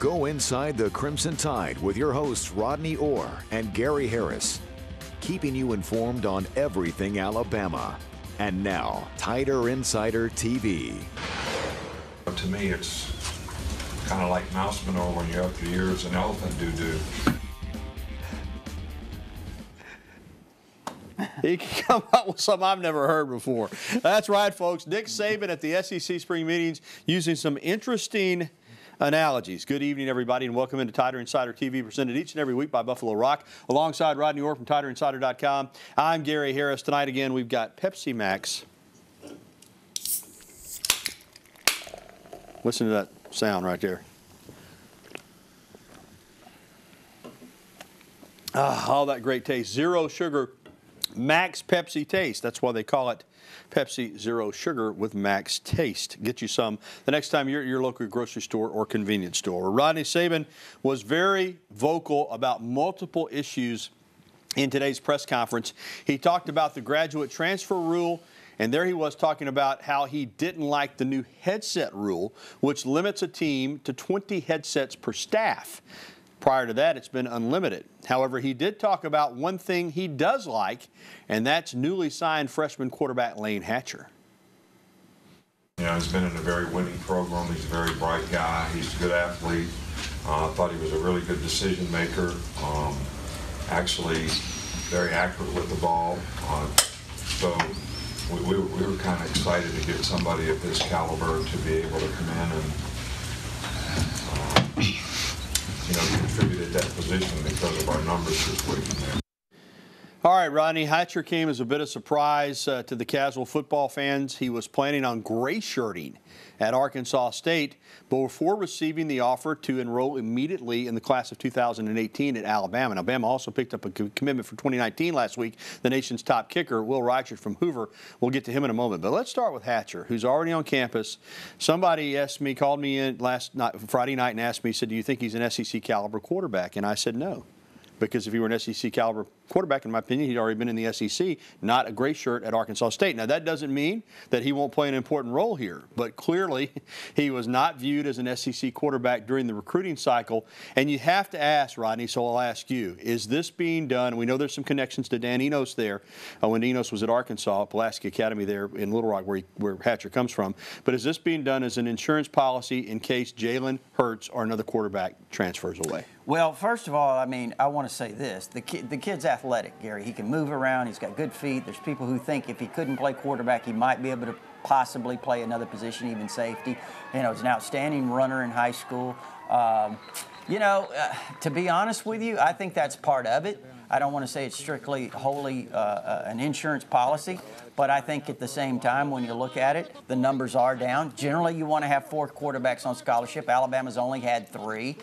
Go inside the Crimson Tide with your hosts Rodney Orr and Gary Harris, keeping you informed on everything Alabama. And now, Tider Insider TV. To me, it's kind of like mouse manure when you have to use an elephant doo-doo. He can come up with something I've never heard before. That's right, folks. Nick Saban at the SEC spring meetings using some interesting analogies. Good evening, everybody, and welcome into Tider Insider TV, presented each and every week by Buffalo Rock, alongside Rodney Orr from TiderInsider.com. I'm Gary Harris. Tonight, again, we've got Pepsi Max. Listen to that sound right there. All that great taste. Zero sugar, Max Pepsi taste. That's why they call it Pepsi Zero Sugar with Max Taste. Get you some the next time you're at your local grocery store or convenience store. Rodney Saban was very vocal about multiple issues in today's press conference. He talked about the graduate transfer rule, and there he was talking about how he didn't like the new headset rule, which limits a team to 20 headsets per staff. Prior to that, it's been unlimited. However, he did talk about one thing he does like, and that's newly signed freshman quarterback Lane Hatcher. You know, he's been in a very winning program. He's a very bright guy. He's a good athlete. I thought he was a really good decision maker. Actually, very accurate with the ball. So we were kind of excited to get somebody of his caliber to be able to come in and contribute at that position because of our numbers situation there. All right, Rodney, Hatcher came as a bit of surprise to the casual football fans. He was planning on gray shirting at Arkansas State, but before receiving the offer to enroll immediately in the class of 2018 at Alabama. Now, Bama also picked up a commitment for 2019 last week, the nation's top kicker, Will Reichard from Hoover. We'll get to him in a moment. But let's start with Hatcher, who's already on campus. Somebody called me in Friday night and asked me, said, do you think he's an SEC caliber quarterback? And I said no. Because if he were an SEC caliber quarterback, in my opinion, he'd already been in the SEC, not a gray shirt at Arkansas State. Now, that doesn't mean that he won't play an important role here, but clearly he was not viewed as an SEC quarterback during the recruiting cycle. And you have to ask, Rodney, so I'll ask you, is this being done? We know there's some connections to Dan Enos there when Enos was at Arkansas, Pulaski Academy there in Little Rock, where Hatcher comes from. But is this being done as an insurance policy in case Jalen Hurts or another quarterback transfers away? Well, first of all, I mean, I want to say this. The kid's athletic, Gary. He can move around. He's got good feet. There's people who think if he couldn't play quarterback, he might be able to possibly play another position, even safety. You know, he's an outstanding runner in high school. To be honest with you, I think that's part of it. I don't want to say it's strictly, wholly an insurance policy, but I think at the same time, when you look at it, the numbers are down. Generally, you want to have 4 quarterbacks on scholarship. Alabama's only had 3.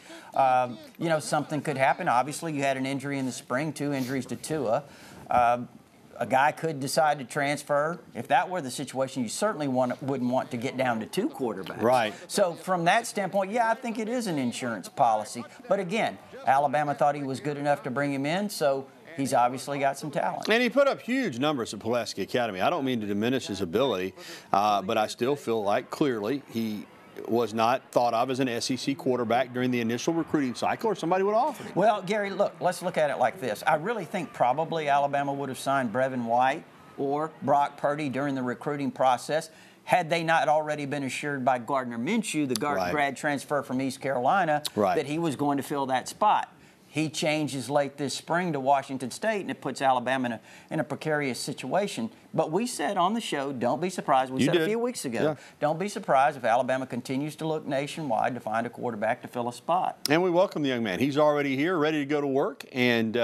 Something could happen. Obviously, you had an injury in the spring, 2 injuries to Tua. A guy could decide to transfer. If that were the situation, you certainly wouldn't want to get down to 2 quarterbacks. Right. So from that standpoint, yeah, I think it is an insurance policy. But again, Alabama thought he was good enough to bring him in, so he's obviously got some talent. And he put up huge numbers at Pulaski Academy. I don't mean to diminish his ability, but I still feel like clearly he was not thought of as an SEC quarterback during the initial recruiting cycle, or somebody would offer him. Well, Gary, look, let's look at it like this. I really think probably Alabama would have signed Brevin White or Brock Purdy during the recruiting process had they not already been assured by Gardner Minshew, the grad transfer from East Carolina, that he was going to fill that spot. He changes late this spring to Washington State, and it puts Alabama in a precarious situation. But we said on the show, don't be surprised. We said a few weeks ago, don't be surprised if Alabama continues to look nationwide to find a quarterback to fill a spot. And we welcome the young man. He's already here, ready to go to work, and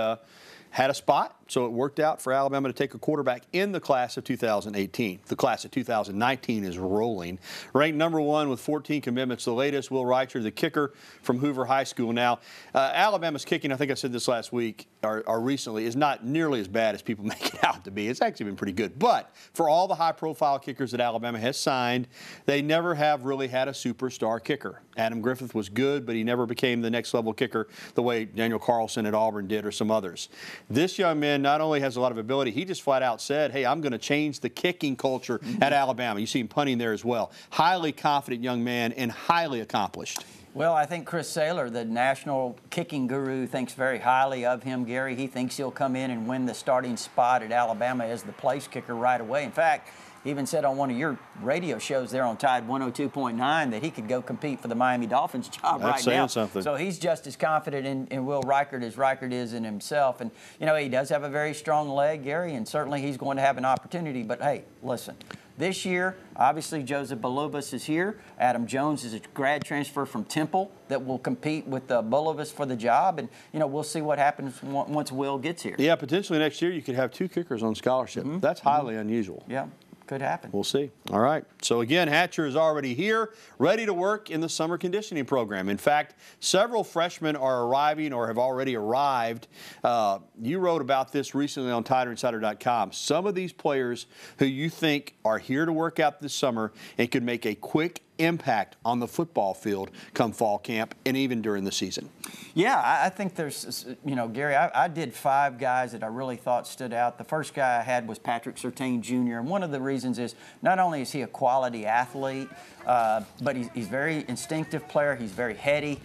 had a spot. So it worked out for Alabama to take a quarterback in the class of 2018. The class of 2019 is rolling. Ranked number 1 with 14 commitments. The latest, Will Reichard, the kicker from Hoover High School. Now, Alabama's kicking, I think I said this last week or recently, is not nearly as bad as people make it out to be. It's actually been pretty good. But for all the high-profile kickers that Alabama has signed, they never have really had a superstar kicker. Adam Griffith was good, but he never became the next-level kicker the way Daniel Carlson at Auburn did or some others. This young man man not only has a lot of ability, he just flat out said, hey, I'm going to change the kicking culture at Alabama. You see him punting there as well. Highly confident young man and highly accomplished. Well, I think Chris Saylor, the national kicking guru, thinks very highly of him, Gary. He thinks he'll come in and win the starting spot at Alabama as the place kicker right away. In fact, he even said on one of your radio shows there on Tide 102.9 that he could go compete for the Miami Dolphins job right now. Something. So he's just as confident in Will Reichert as Reichert is in himself. And, you know, he does have a very strong leg, Gary, and certainly he's going to have an opportunity. But, hey, listen. This year, obviously, Joseph Bulovas is here. Adam Jones is a grad transfer from Temple that will compete with Bulovas for the job. And, you know, we'll see what happens once Will gets here. Yeah, potentially next year you could have 2 kickers on scholarship. That's highly unusual. Yeah. Could happen. We'll see. All right. So, again, Hatcher is already here, ready to work in the summer conditioning program. In fact, several freshmen are arriving or have already arrived. You wrote about this recently on TiderInsider.com. Some of these players who you think are here to work out this summer and could make a quick impact on the football field come fall camp and even during the season. Yeah, I think there's, you know, Gary, I did 5 guys that I really thought stood out. The first guy I had was Patrick Surtain Jr., and one of the reasons is not only is he a quality athlete, but he's a very instinctive player. He's very heady.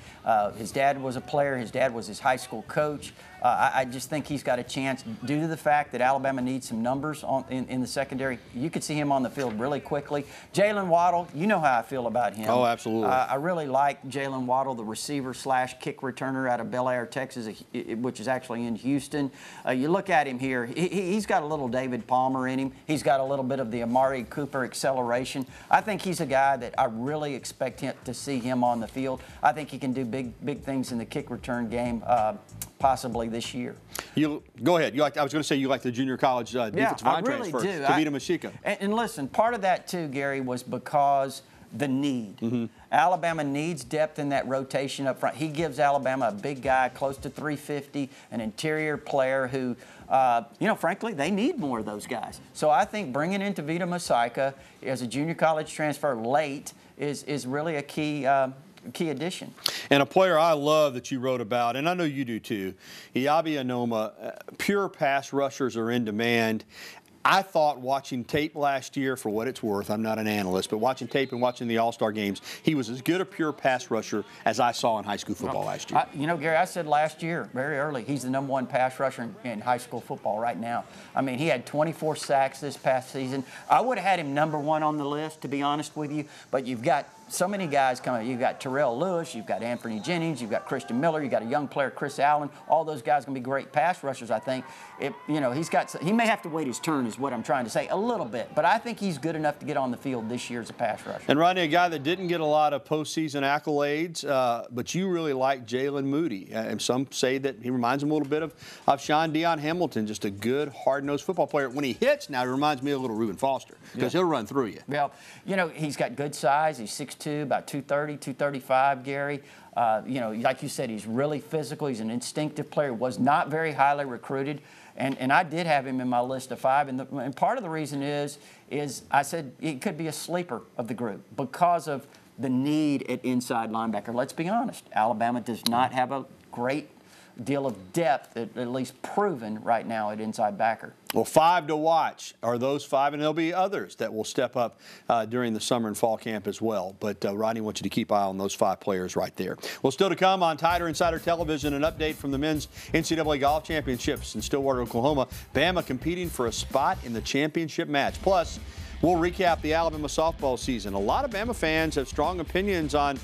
His dad was a player. His dad was his high school coach. I just think he's got a chance due to the fact that Alabama needs some numbers in the secondary. You could see him on the field really quickly. Jalen Waddle, you know how I feel about him. Oh, absolutely. I really like Jalen Waddle, the receiver / kick returner out of Bel Air, Texas, which is actually in Houston. You look at him here. He's got a little David Palmer in him. He's got a little bit of the Amari Cooper acceleration. I think he's a guy that I really expect to see him on the field. I think he can do big things in the kick return game. Possibly this year. You go ahead. I was going to say you like the junior college defensive line really transfer, do. Kavita Mashika. And listen, part of that too, Gary, was because the need. Alabama needs depth in that rotation up front. He gives Alabama a big guy, close to 350, an interior player who, you know, frankly, they need more of those guys. So I think bringing in Kavita Mashika as a junior college transfer late is really a key addition. And a player I love that you wrote about, and I know you do too, Iabi Anoma. Pure pass rushers are in demand. I thought watching tape last year, for what it's worth, I'm not an analyst, but watching tape and watching the All-Star games, he was as good a pure pass rusher as I saw in high school football last year. You know, Gary, I said last year, very early, he's the #1 pass rusher in high school football right now. I mean, he had 24 sacks this past season. I would have had him #1 on the list, to be honest with you, but you've got so many guys coming. You've got Terrell Lewis, you've got Anthony Jennings, you've got Christian Miller, you've got a young player, Chris Allen. All those guys are going to be great pass rushers, I think. You know, he may have to wait his turn is what I'm trying to say, a little bit. But I think he's good enough to get on the field this year as a pass rusher. And, Rodney, a guy that didn't get a lot of postseason accolades, but you really like Jalen Moody. And some say that he reminds him a little bit of Sean Dion Hamilton, just a good, hard-nosed football player. When he hits now, he reminds me of a little Reuben Foster because he'll run through you. Well, you know, he's got good size. He's 6'2", about 230, 235, Gary. You know, like you said, he's really physical. He's an instinctive player. Was not very highly recruited. And I did have him in my list of 5. And part of the reason is I said it could be a sleeper of the group because of the need at inside linebacker. Let's be honest. Alabama does not have a great deal of depth, at least proven right now, at inside backer. Well, 5 to watch are those 5, and there'll be others that will step up during the summer and fall camp as well. But Rodney wants you to keep eye on those 5 players right there. Well, still to come on Tider Insider Television, an update from the men's NCAA Golf Championships in Stillwater, Oklahoma. Bama competing for a spot in the championship match. Plus, we'll recap the Alabama softball season. A lot of Bama fans have strong opinions on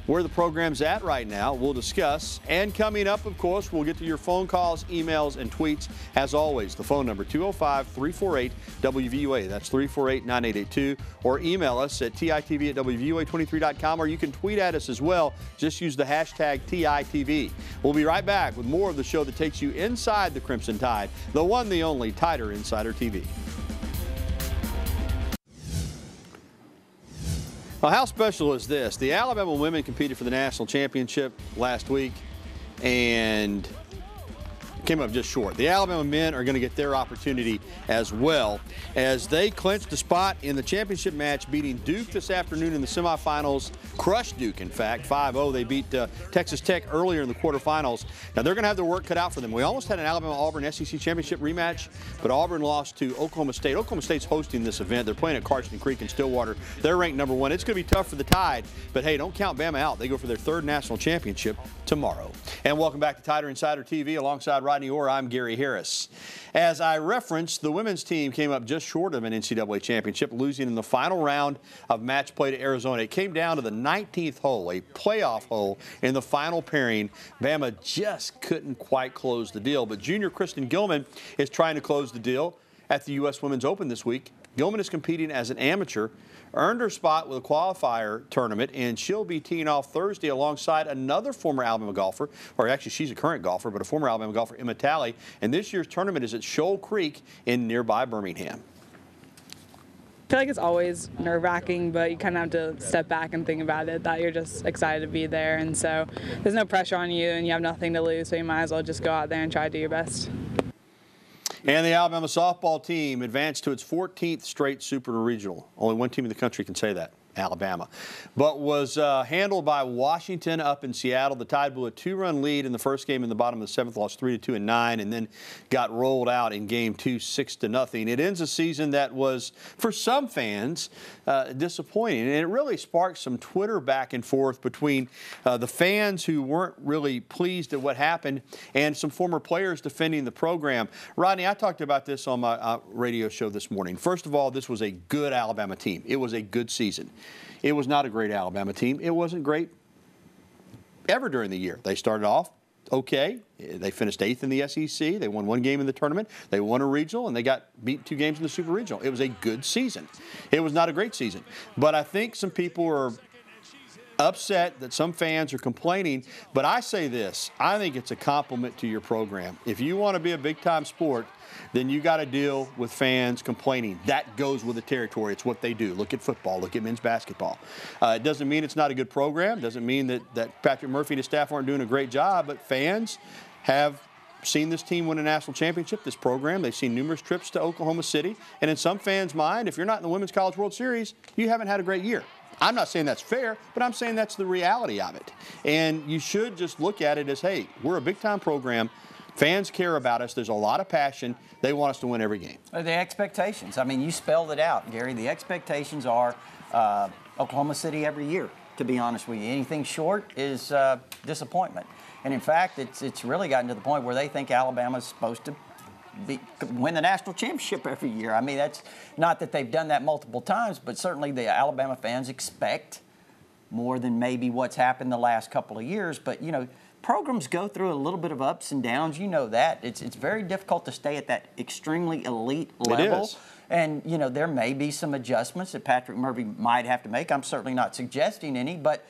where the program's at right now. We'll discuss. And coming up, of course, we'll get to your phone calls, emails, and tweets. As always, the phone number 205-348-WVUA. That's 348-9882. Or email us at TITV@WVUA23.com, or you can tweet at us as well. Just use the hashtag TITV. We'll be right back with more of the show that takes you inside the Crimson Tide, the one, the only Tider Insider TV. Well, how special is this? The Alabama women competed for the national championship last week, and came up just short. The Alabama men are going to get their opportunity as well as they clinched a spot in the championship match, beating Duke this afternoon in the semifinals. Crushed Duke, in fact, 5-0. They beat Texas Tech earlier in the quarterfinals. Now they're going to have their work cut out for them. We almost had an Alabama-Auburn SEC championship rematch, but Auburn lost to Oklahoma State. Oklahoma State's hosting this event. They're playing at Carson Creek in Stillwater. They're ranked number 1. It's going to be tough for the Tide, but hey, don't count Bama out. They go for their 3rd national championship tomorrow. And welcome back to Tider Insider TV. Alongside Rodney Orr, I'm Gary Harris. As I referenced, the women's team came up just short of an NCAA championship, losing in the final round of match play to Arizona. It came down to the 19th hole, a playoff hole in the final pairing. Bama just couldn't quite close the deal, but junior Kristen Gilman is trying to close the deal at the U.S. Women's Open this week. Gilman is competing as an amateur, earned her spot with a qualifier tournament, and she'll be teeing off Thursday alongside another former Alabama golfer, or actually she's a current golfer, but a former Alabama golfer, Emma Talley. And this year's tournament is at Shoal Creek in nearby Birmingham. I feel like it's always nerve-wracking, but you kind of have to step back and think about it, that you're just excited to be there. And so there's no pressure on you, and you have nothing to lose, so you might as well just go out there and try to do your best. And the Alabama softball team advanced to its 14th straight Super Regional. Only one team in the country can say that, Alabama. But was handled by Washington up in Seattle. The Tide blew a 2-run lead in the first game in the bottom of the 7th, lost 3-2 and 9, and then got rolled out in game 2, 6-0. It ends a season that was, for some fans, disappointing. And it really sparked some Twitter back and forth between the fans who weren't really pleased at what happened and some former players defending the program. Rodney, I talked about this on my radio show this morning. First of all, this was a good Alabama team. It was a good season. It was not a great Alabama team. It wasn't great ever during the year. They started off okay. They finished 8th in the SEC. They won 1 game in the tournament. They won a regional, and they got beat 2 games in the Super Regional. It was a good season. It was not a great season. But I think some people are upset that some fans are complaining. But I say this. I think it's a compliment to your program. If you want to be a big-time sport, then you got to deal with fans complaining. That goes with the territory. It's what they do. Look at football. Look at men's basketball. It doesn't mean it's not a good program. It doesn't mean that Patrick Murphy and his staff aren't doing a great job, but fans have seen this team win a national championship, this program. They've seen numerous trips to Oklahoma City. And in some fans' mind, if you're not in the Women's College World Series, you haven't had a great year. I'm not saying that's fair, but I'm saying that's the reality of it. And you should just look at it as, hey, we're a big-time program. Fans care about us. There's a lot of passion. They want us to win every game. The expectations. I mean, you spelled it out, Gary. The expectations are Oklahoma City every year, to be honest with you. Anything short is disappointment. And, in fact, it's really gotten to the point where they think Alabama's supposed to win the national championship every year. I mean, that's not that they've done that multiple times, but certainly the Alabama fans expect more than maybe what's happened the last couple of years. But, you know, programs go through a little bit of ups and downs. You know that. It's very difficult to stay at that extremely elite level. It is. And, you know, there may be some adjustments that Patrick Murphy might have to make. I'm certainly not suggesting any, but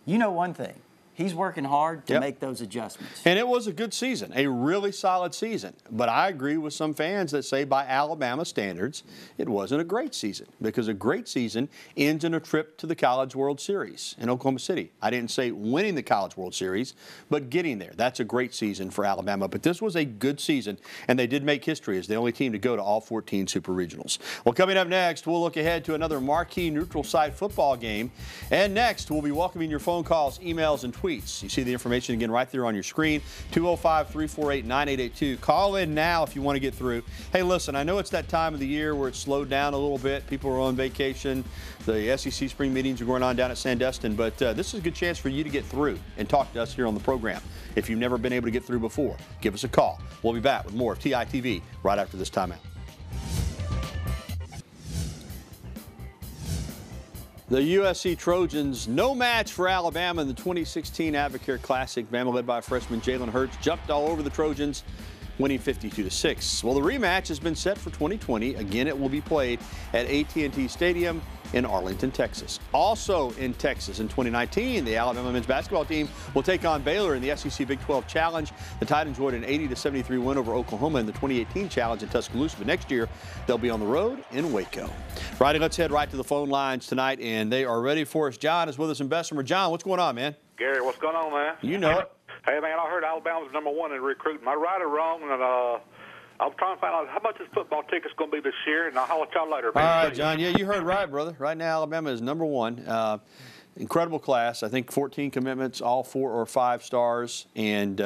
you know one thing. He's working hard to make those adjustments. And it was a good season, a really solid season. But I agree with some fans that say by Alabama standards, it wasn't a great season, because a great season ends in a trip to the College World Series in Oklahoma City. I didn't say winning the College World Series, but getting there. That's a great season for Alabama. But this was a good season, and they did make history as the only team to go to all 14 Super Regionals. Well, coming up next, we'll look ahead to another marquee neutral site football game. And next, we'll be welcoming your phone calls, emails, and tweets. You see the information again right there on your screen, 205-348-9882. Call in now if you want to get through. Hey, listen, I know it's that time of the year where it's slowed down a little bit. People are on vacation. The SEC spring meetings are going on down at Sandestin, but this is a good chance for you to get through and talk to us here on the program. If you've never been able to get through before, give us a call. We'll be back with more of TITV right after this timeout. The USC Trojans, no match for Alabama in the 2016 Advocare Classic. Bama, led by freshman Jalen Hurts, jumped all over the Trojans, winning 52-6. Well, the rematch has been set for 2020. Again, it will be played at AT&T Stadium in Arlington, Texas. Also in Texas in 2019, the Alabama men's basketball team will take on Baylor in the SEC Big 12 Challenge. The Tide enjoyed an 80-73 win over Oklahoma in the 2018 Challenge in Tuscaloosa, but next year they'll be on the road in Waco. Righty, let's head right to the phone lines tonight, and they are ready for us. John is with us in Bessemer. John, what's going on, man? Gary, what's going on, man? You know it. Hey, man, I heard Alabama's #1 in recruiting. Am I right or wrong? And I'm trying to find out how much this football ticket's going to be this year, and I'll holler at y'all later. All right, John. Yeah, you heard right, brother. Right now, Alabama is #1. Incredible class. I think 14 commitments, all 4 or 5 stars, and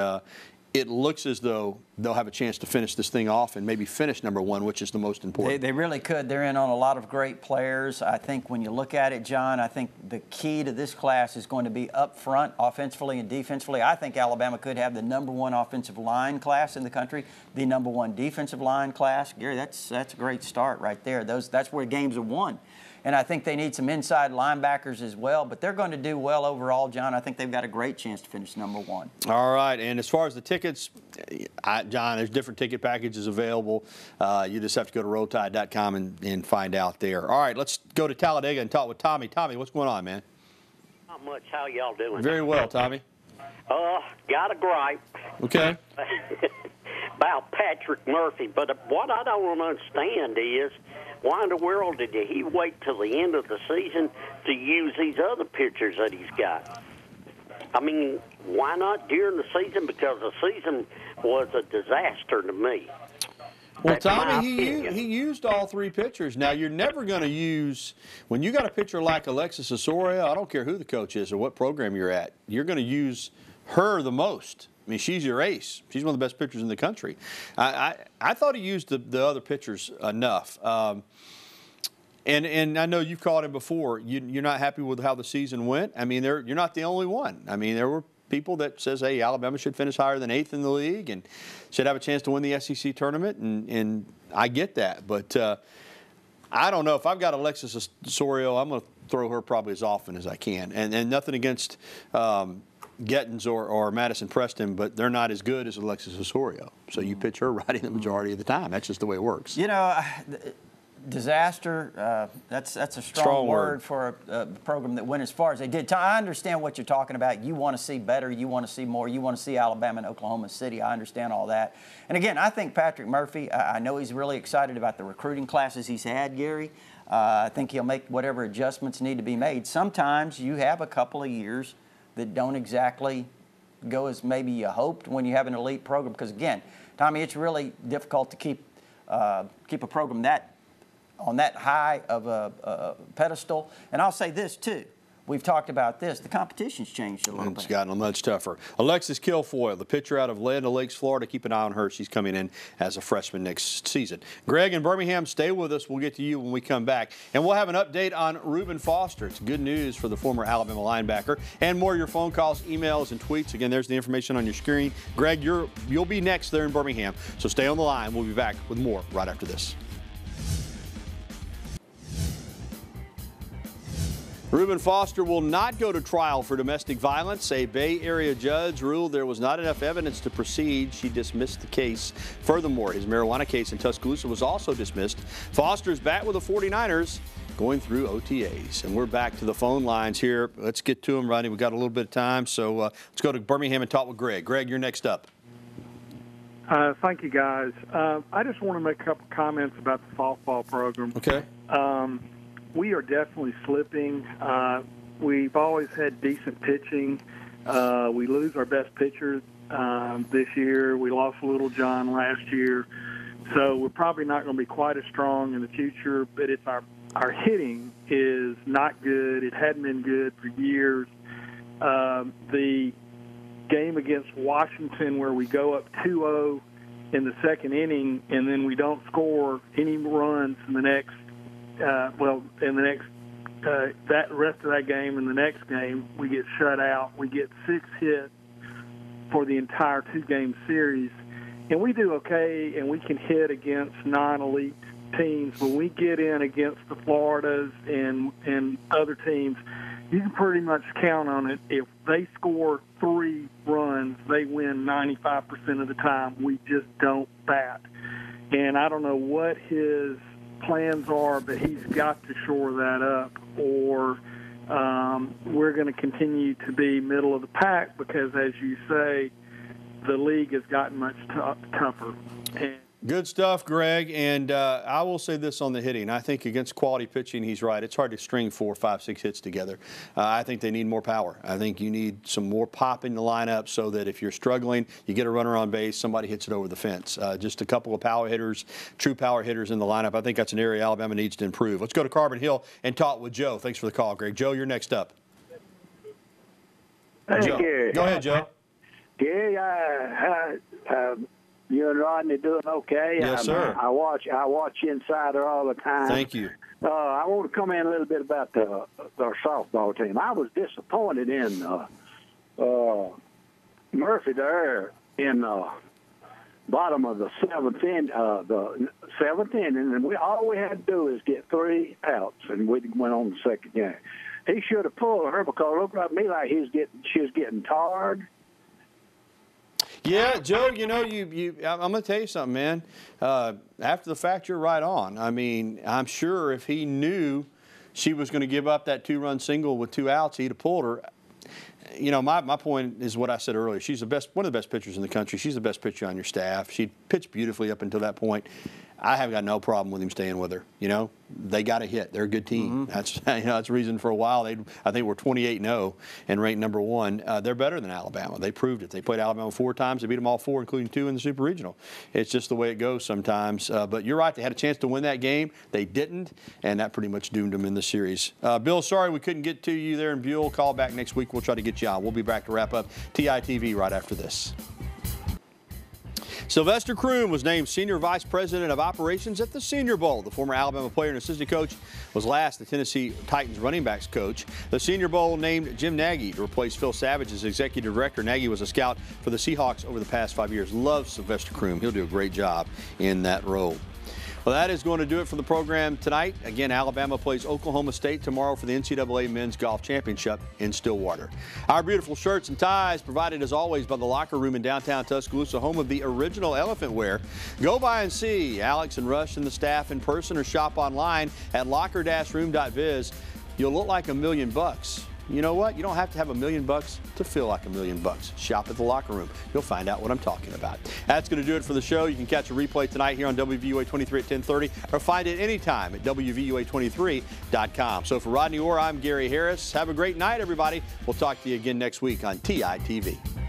it looks as though they'll have a chance to finish this thing off and maybe finish #1, which is the most important. They really could. They're in on a lot of great players. I think when you look at it, John, I think the key to this class is going to be up front, offensively and defensively. I think Alabama could have the #1 offensive line class in the country, the #1 defensive line class. Gary, that's a great start right there. That's where games are won. And I think they need some inside linebackers as well, but they're going to do well overall, John. I think they've got a great chance to finish #1. All right, and as far as the tickets, John, there's different ticket packages available. You just have to go to rolltide.com and find out there. All right, let's go to Talladega and talk with Tommy. Tommy, what's going on, man? Not much. How y'all doing? Very well, Tommy. Got a gripe. Okay. About Patrick Murphy, but what I don't understand is why in the world did he wait till the end of the season to use these other pitchers that he's got? I mean, why not during the season? Because the season was a disaster to me. Well, That's my Tommy, opinion. he used all 3 pitchers. Now, you're never going to use – when you got a pitcher like Alexis Osorio, I don't care who the coach is or what program you're at, you're going to use her the most. I mean, she's your ace. She's one of the best pitchers in the country. I thought he used the other pitchers enough. And I know you've called him before. You're not happy with how the season went. I mean, you're not the only one. I mean, there were people that says, hey, Alabama should finish higher than 8th in the league and should have a chance to win the SEC tournament, and I get that. But I don't know. If I've got Alexis Osorio, I'm going to throw her probably as often as I can. And nothing against Gettins or Madison Preston, but they're not as good as Alexis Osorio. So you pitch her right in the majority of the time. That's just the way it works. You know, disaster, that's a strong word for a program that went as far as they did. I understand what you're talking about. You want to see better. You want to see more. You want to see Alabama and Oklahoma City. I understand all that. And, again, I think Patrick Murphy, I know he's really excited about the recruiting classes he's had, Gary. I think he'll make whatever adjustments need to be made. Sometimes you have a couple of years that don't exactly go as maybe you hoped when you have an elite program. Because, again, Tommy, it's really difficult to keep a program on that high of a pedestal. And I'll say this, too. We've talked about this. The competition's changed a little bit. It's gotten much tougher. Alexis Kilfoyle, the pitcher out of Land O'Lakes, Florida. Keep an eye on her. She's coming in as a freshman next season. Greg in Birmingham, stay with us. We'll get to you when we come back. And we'll have an update on Reuben Foster. It's good news for the former Alabama linebacker. And more of your phone calls, emails, and tweets. Again, there's the information on your screen. Greg, you'll be next there in Birmingham. So stay on the line. We'll be back with more right after this. Reuben Foster will not go to trial for domestic violence. A Bay Area judge ruled there was not enough evidence to proceed. She dismissed the case. Furthermore, his marijuana case in Tuscaloosa was also dismissed. Foster's back with the 49ers going through OTAs. And we're back to the phone lines here. Let's get to them, Rodney. We've got a little bit of time, so let's go to Birmingham and talk with Greg. Greg, you're next up. Thank you, guys. I just want to make a couple comments about the softball program. Okay. We are definitely slipping. We've always had decent pitching. We lose our best pitcher this year. We lost Little John last year. So we're probably not going to be quite as strong in the future, but it's our hitting is not good. It hadn't been good for years. The game against Washington where we go up 2-0 in the second inning and then we don't score any runs in the next that rest of that game and the next game, we get shut out. We get 6 hits for the entire 2-game series. And we do okay, and we can hit against non-elite teams. When we get in against the Floridas and other teams, you can pretty much count on it. If they score 3 runs, they win 95% of the time. We just don't bat. And I don't know what his plans are, but he's got to shore that up, or we're going to continue to be middle of the pack because, as you say, the league has gotten much tougher. And Good stuff, Greg. And I will say this on the hitting. I think against quality pitching, he's right. It's hard to string 4, 5, 6 hits together. I think they need more power. I think you need some more pop in the lineup so that if you're struggling, you get a runner on base, somebody hits it over the fence. Just a couple of power hitters, true power hitters in the lineup. I think that's an area Alabama needs to improve. Let's go to Carbon Hill and talk with Joe. Thanks for the call, Greg. Joe, you're next up. Thank Joe. you. Go ahead, Joe. Gary, you and Rodney doing okay? Yes, sir. I watch Insider all the time. Thank you. I want to come in a little bit about our softball team. I was disappointed in Murphy there in bottom of the seventh inning, and all we had to do is get 3 outs, and we went on the second game. He should have pulled her because it looked like me like she was getting tired. Yeah, Joe, you know, I'm going to tell you something, man. After the fact, you're right on. I mean, I'm sure if he knew she was going to give up that 2-run single with 2 outs, he'd have pulled her. You know, my point is what I said earlier. She's one of the best pitchers in the country. She's the best pitcher on your staff. She pitched beautifully up until that point. I have got no problem with him staying with her. You know, they got a hit. They're a good team. That's that's the reason for a while. I think we're 28-0 and ranked number 1. They're better than Alabama. They proved it. They played Alabama 4 times. They beat them all 4, including 2 in the Super Regional. It's just the way it goes sometimes. But you're right. They had a chance to win that game. They didn't, and that pretty much doomed them in the series. Bill, sorry we couldn't get to you there in Buell. Call back next week. We'll try to get you on. We'll be back to wrap up TITV right after this. Sylvester Croom was named Senior Vice President of Operations at the Senior Bowl. The former Alabama player and assistant coach was last the Tennessee Titans running backs coach. The Senior Bowl named Jim Nagy to replace Phil Savage as executive director. Nagy was a scout for the Seahawks over the past 5 years. Loves Sylvester Croom. He'll do a great job in that role. Well, that is going to do it for the program tonight. Again, Alabama plays Oklahoma State tomorrow for the NCAA Men's Golf Championship in Stillwater. Our beautiful shirts and ties provided as always by the Locker Room in downtown Tuscaloosa, home of the original elephant wear. Go by and see Alex and Rush and the staff in person or shop online at locker-room.biz. You'll look like $1 million. You know what? You don't have to have $1 million to feel like $1 million. Shop at the Locker Room. You'll find out what I'm talking about. That's going to do it for the show. You can catch a replay tonight here on WVUA 23 at 10:30 or find it anytime at WVUA23.com. So for Rodney Orr, I'm Gary Harris. Have a great night, everybody. We'll talk to you again next week on TITV.